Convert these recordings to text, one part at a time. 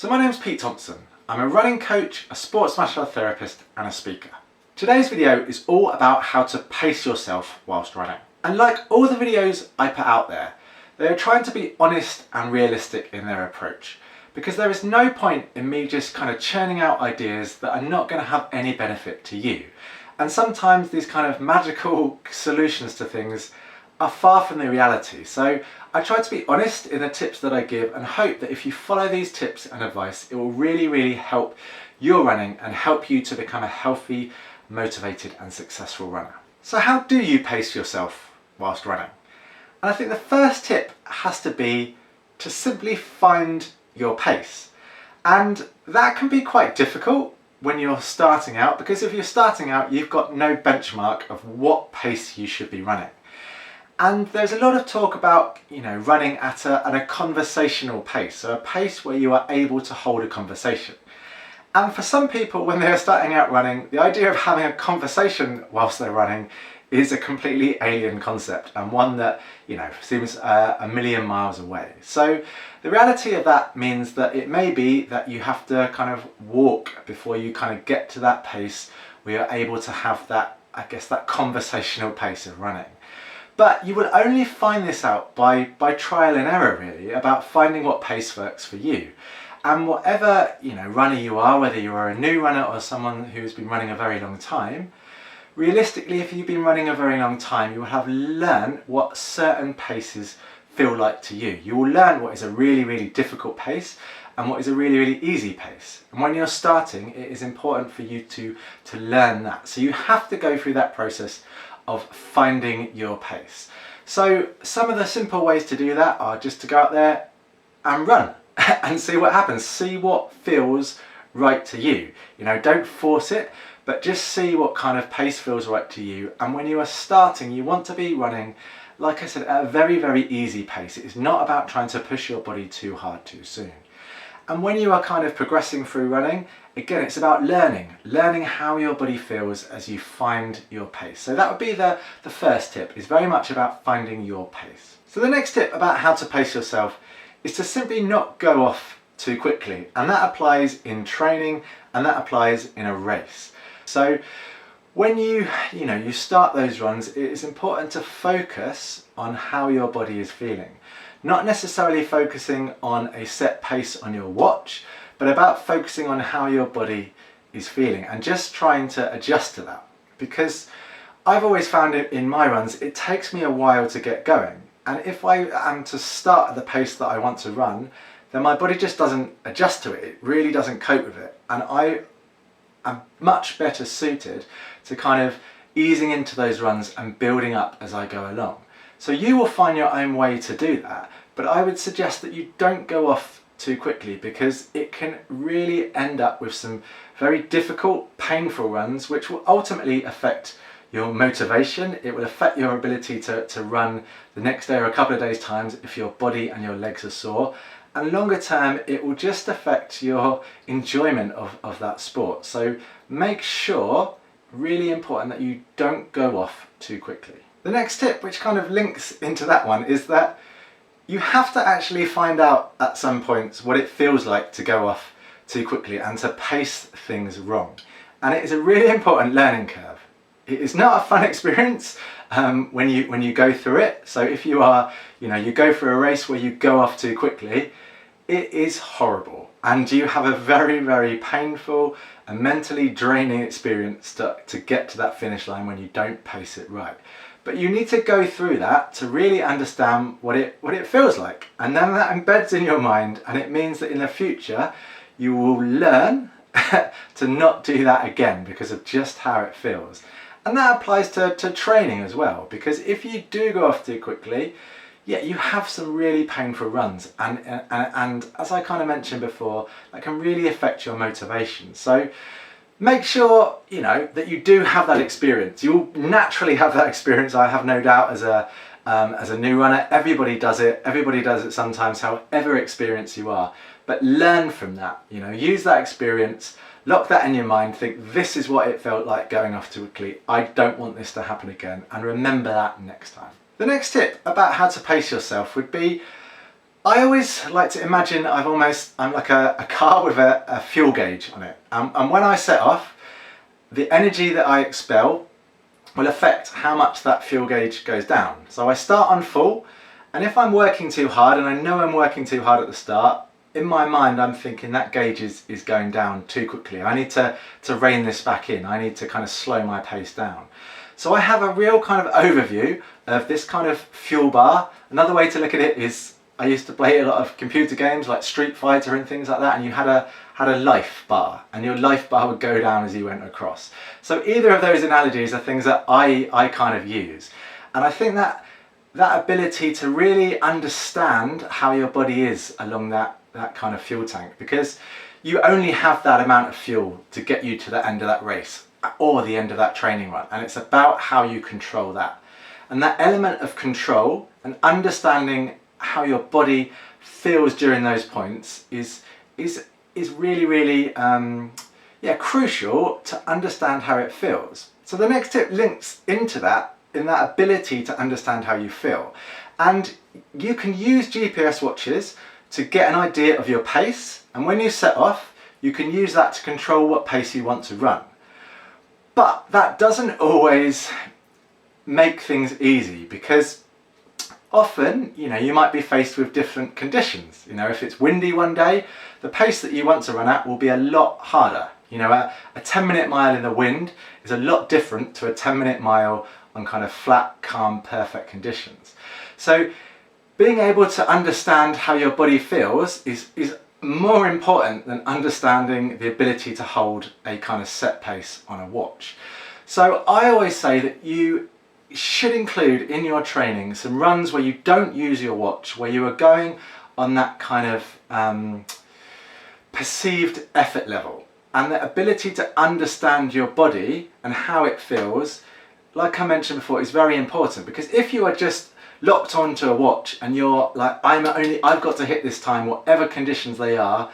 So my name's Pete Thompson. I'm a running coach, a sports martial art therapist and a speaker. Today's video is all about how to pace yourself whilst running. And like all the videos I put out there, they are trying to be honest and realistic in their approach, because there is no point in me just kind of churning out ideas that are not going to have any benefit to you. And sometimes these kind of magical solutions to things are far from the reality. So I try to be honest in the tips that I give and hope that if you follow these tips and advice, it will really help your running and help you to become a healthy, motivated and successful runner. So how do you pace yourself whilst running? And I think the first tip has to be to simply find your pace. And that can be quite difficult when you're starting out, because if you're starting out, you've got no benchmark of what pace you should be running. And there's a lot of talk about, running at a conversational pace, so a pace where you are able to hold a conversation. And for some people, when they're starting out running, the idea of having a conversation whilst they're running is a completely alien concept, and one that, seems a million miles away. So the reality of that means that it may be that you have to kind of walk before you kind of get to that pace where you're able to have that, that conversational pace of running. But you will only find this out by trial and error, really, about finding what pace works for you. And whatever runner you are, whether you are a new runner or someone who's been running a very long time, realistically, if you've been running a very long time, you will have learned what certain paces feel like to you. You will learn what is a really difficult pace and what is a really easy pace. And when you're starting, it is important for you to learn that. So you have to go through that process of finding your pace. So some of the simple ways to do that are just to go out there and run and see what happens. See what feels right to you. Don't force it, but just see what kind of pace feels right to you. And when you are starting, you want to be running, like I said, at a very easy pace. It is not about trying to push your body too hard too soon. And when you are kind of progressing through running, again, it's about learning how your body feels as you find your pace. So that would be the first tip, is very much about finding your pace. So the next tip about how to pace yourself is to simply not go off too quickly. And that applies in training and that applies in a race. So when you start those runs, it is important to focus on how your body is feeling. Not necessarily focusing on a set pace on your watch, but about focusing on how your body is feeling and just trying to adjust to that. Because I've always found it in my runs, it takes me a while to get going. And if I am to start at the pace that I want to run, then my body just doesn't adjust to it. It really doesn't cope with it. And I am much better suited to kind of easing into those runs and building up as I go along. So you will find your own way to do that, but I would suggest that you don't go off too quickly, because it can really end up with some very difficult, painful runs, which will ultimately affect your motivation. It will affect your ability to run the next day or a couple of days' times if your body and your legs are sore. And longer term, it will just affect your enjoyment of that sport. So make sure, really important, that you don't go off too quickly. The next tip, which kind of links into that one, is that you have to actually find out at some points what it feels like to go off too quickly and to pace things wrong. And it is a really important learning curve. It is not a fun experience when you go through it. So if you are, you go for a race where you go off too quickly, it is horrible. And you have a very painful and mentally draining experience to get to that finish line when you don't pace it right. But you need to go through that to really understand what it feels like. And then that embeds in your mind, and it means that in the future you will learn to not do that again because of just how it feels. And that applies to training as well, because if you do go off too quickly, you have some really painful runs, and as I kind of mentioned before, that can really affect your motivation. So make sure that you do have that experience. You'll naturally have that experience, I have no doubt, as a new runner. Everybody does it sometimes, however experienced you are. But learn from that. Use that experience, lock that in your mind, think this is what it felt like going off too quickly. I don't want this to happen again, and remember that next time. The next tip about how to pace yourself would be I always like to imagine I'm like a car with a fuel gauge on it. And when I set off, the energy that I expel will affect how much that fuel gauge goes down. So I start on full, and if I'm working too hard, and I know I'm working too hard at the start, in my mind I'm thinking that gauge is going down too quickly. I need to rein this back in. I need to kind of slow my pace down. So I have a real kind of overview of this kind of fuel bar. Another way to look at it is, I used to play a lot of computer games like Street Fighter and things like that, and you had a life bar, and your life bar would go down as you went across. So either of those analogies are things that I kind of use. And I think that ability to really understand how your body is along that kind of fuel tank, because you only have that amount of fuel to get you to the end of that race or the end of that training run, and it's about how you control that. And that element of control and understanding how your body feels during those points is really crucial to understand how it feels. So the next tip links into that, in that ability to understand how you feel. And you can use GPS watches to get an idea of your pace, and when you set off, you can use that to control what pace you want to run. But that doesn't always make things easy, because often, you might be faced with different conditions. If it's windy one day, the pace that you want to run at will be a lot harder. A 10-minute mile in the wind is a lot different to a 10-minute mile on kind of flat, calm, perfect conditions. So being able to understand how your body feels is more important than understanding the ability to hold a kind of set pace on a watch. So I always say that you should include in your training some runs where you don't use your watch, where you are going on that kind of perceived effort level, and the ability to understand your body and how it feels, like I mentioned before, is very important. Because if you are just locked onto a watch and you're like, I've got to hit this time whatever conditions they are,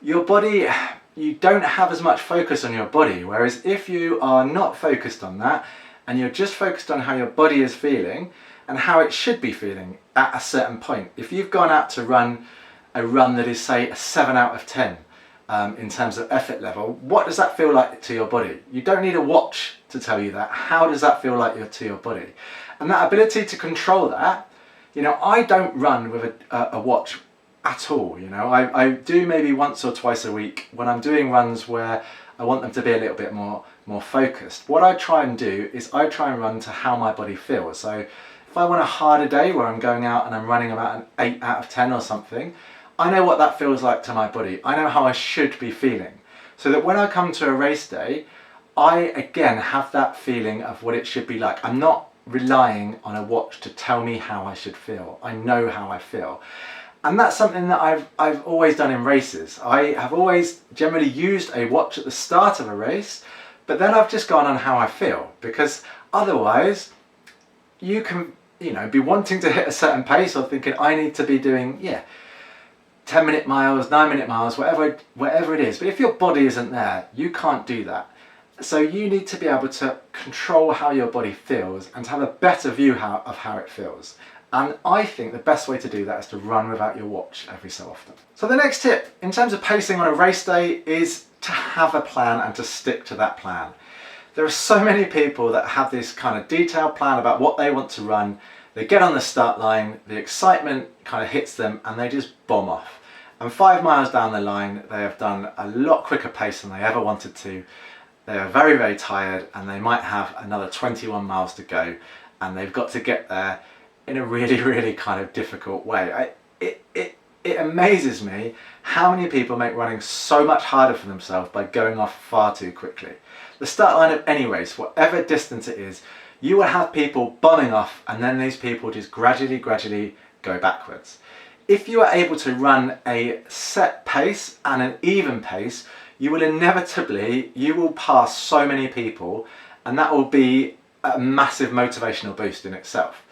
your body, you don't have as much focus on your body. Whereas if you are not focused on that, and you're just focused on how your body is feeling and how it should be feeling at a certain point. If you've gone out to run a run that is, say, a 7 out of 10 in terms of effort level, what does that feel like to your body? You don't need a watch to tell you that. How does that feel like to your body? And that ability to control that, I don't run with a watch at all. I do maybe once or twice a week when I'm doing runs where I want them to be a little bit more focused. What I try and do is I try and run to how my body feels. So if I want a harder day where I'm going out and I'm running about an 8 out of 10 or something, I know what that feels like to my body. I know how I should be feeling. So that when I come to a race day, I again have that feeling of what it should be like. I'm not relying on a watch to tell me how I should feel. I know how I feel. And that's something that I've always done in races. I have always generally used a watch at the start of a race, but then I've just gone on how I feel, because otherwise you can, be wanting to hit a certain pace or thinking I need to be doing, 10-minute miles, 9-minute miles, whatever it is. But if your body isn't there, you can't do that. So you need to be able to control how your body feels and to have a better view of how it feels. And I think the best way to do that is to run without your watch every so often. So the next tip in terms of pacing on a race day is to have a plan and to stick to that plan. There are so many people that have this kind of detailed plan about what they want to run. They get on the start line, the excitement kind of hits them and they just bomb off. And 5 miles down the line, they have done a lot quicker pace than they ever wanted to. They are very, very tired and they might have another 21 miles to go, and they've got to get there in a really, really kind of difficult way. It amazes me how many people make running so much harder for themselves by going off far too quickly. The start line of any race, whatever distance it is, you will have people bombing off and then these people just gradually go backwards. If you are able to run a set pace and an even pace, you will pass so many people, and that will be a massive motivational boost in itself.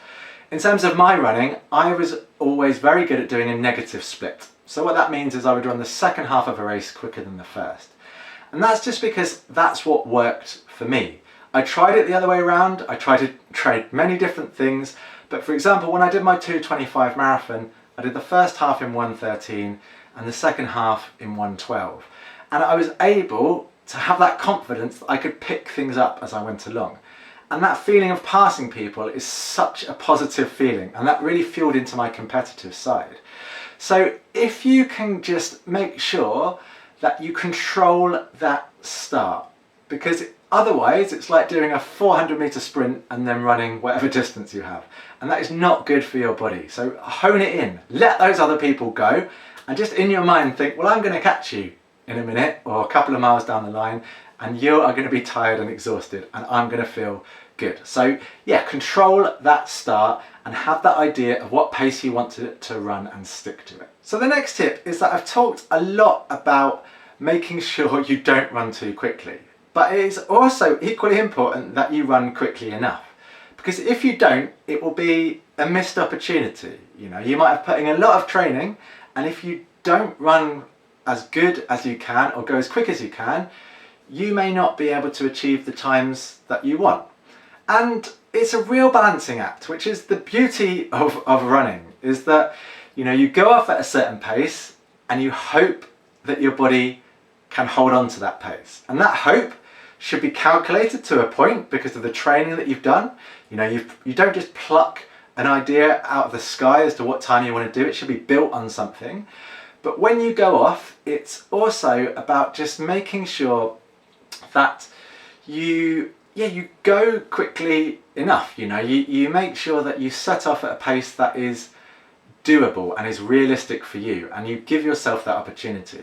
In terms of my running, I was always very good at doing a negative split. So what that means is I would run the second half of a race quicker than the first. And that's just because that's what worked for me. I tried it the other way around. I tried many different things. But for example, when I did my 2:25 marathon, I did the first half in 1:13 and the second half in 1:12. And I was able to have that confidence that I could pick things up as I went along. And that feeling of passing people is such a positive feeling, and that really fueled into my competitive side. So if you can just make sure that you control that start, because otherwise it's like doing a 400-meter sprint and then running whatever distance you have, and that is not good for your body. So hone it in, let those other people go, and just in your mind think, well, I'm going to catch you in a minute or a couple of miles down the line, and you are going to be tired and exhausted, and I'm going to feel good. So yeah, control that start and have that idea of what pace you want to run and stick to it. So the next tip is that I've talked a lot about making sure you don't run too quickly, but it is also equally important that you run quickly enough, because if you don't, it will be a missed opportunity. You know, you might have put in a lot of training, and if you don't run as good as you can or go as quick as you can, you may not be able to achieve the times that you want. And it's a real balancing act, which is the beauty of running, is that, you know, you go off at a certain pace and you hope that your body can hold on to that pace. And that hope should be calculated to a point because of the training that you've done. You know, you don't just pluck an idea out of the sky as to what time you want to do. It should be built on something. But when you go off, it's also about just making sure that you go quickly enough. You know, you make sure that you set off at a pace that is doable and is realistic for you, and you give yourself that opportunity.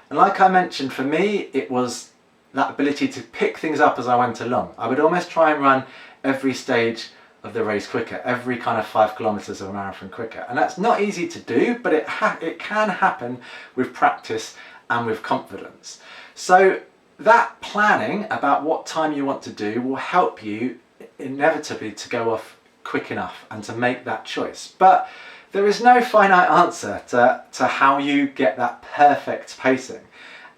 And like I mentioned, for me, it was that ability to pick things up as I went along. I would almost try and run every stage of the race quicker, every kind of 5 kilometers of a marathon quicker. And that's not easy to do, but it can happen with practice and with confidence. So that planning about what time you want to do will help you inevitably to go off quick enough and to make that choice. But there is no finite answer to how you get that perfect pacing.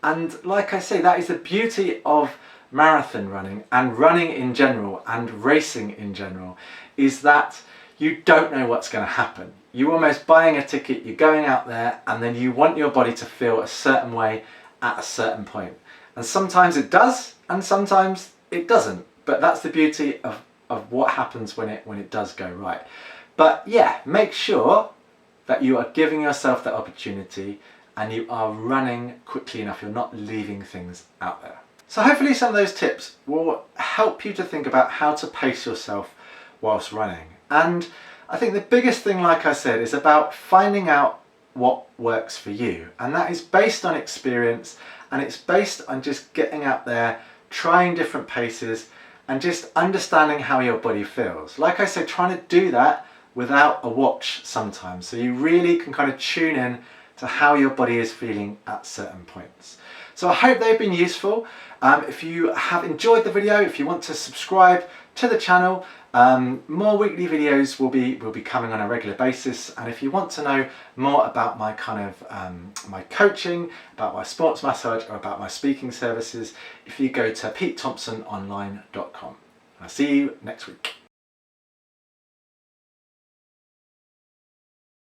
And like I say, that is the beauty of marathon running and running in general and racing in general, is that you don't know what's going to happen. You're almost buying a ticket, you're going out there, and then you want your body to feel a certain way at a certain point. And sometimes it does, and sometimes it doesn't. But that's the beauty of what happens when it does go right. But yeah, make sure that you are giving yourself that opportunity and you are running quickly enough. You're not leaving things out there. So hopefully some of those tips will help you to think about how to pace yourself whilst running. And I think the biggest thing, like I said, is about finding out what works for you. And that is based on experience, and it's based on just getting out there, trying different paces, and just understanding how your body feels. Like I said, trying to do that without a watch sometimes, so you really can kind of tune in to how your body is feeling at certain points. So I hope they've been useful. If you have enjoyed the video, if you want to subscribe to the channel, more weekly videos will be coming on a regular basis. And if you want to know more about my kind of my coaching, about my sports massage, or about my speaking services, if you go to PeteThompsonOnline.com. I'll see you next week.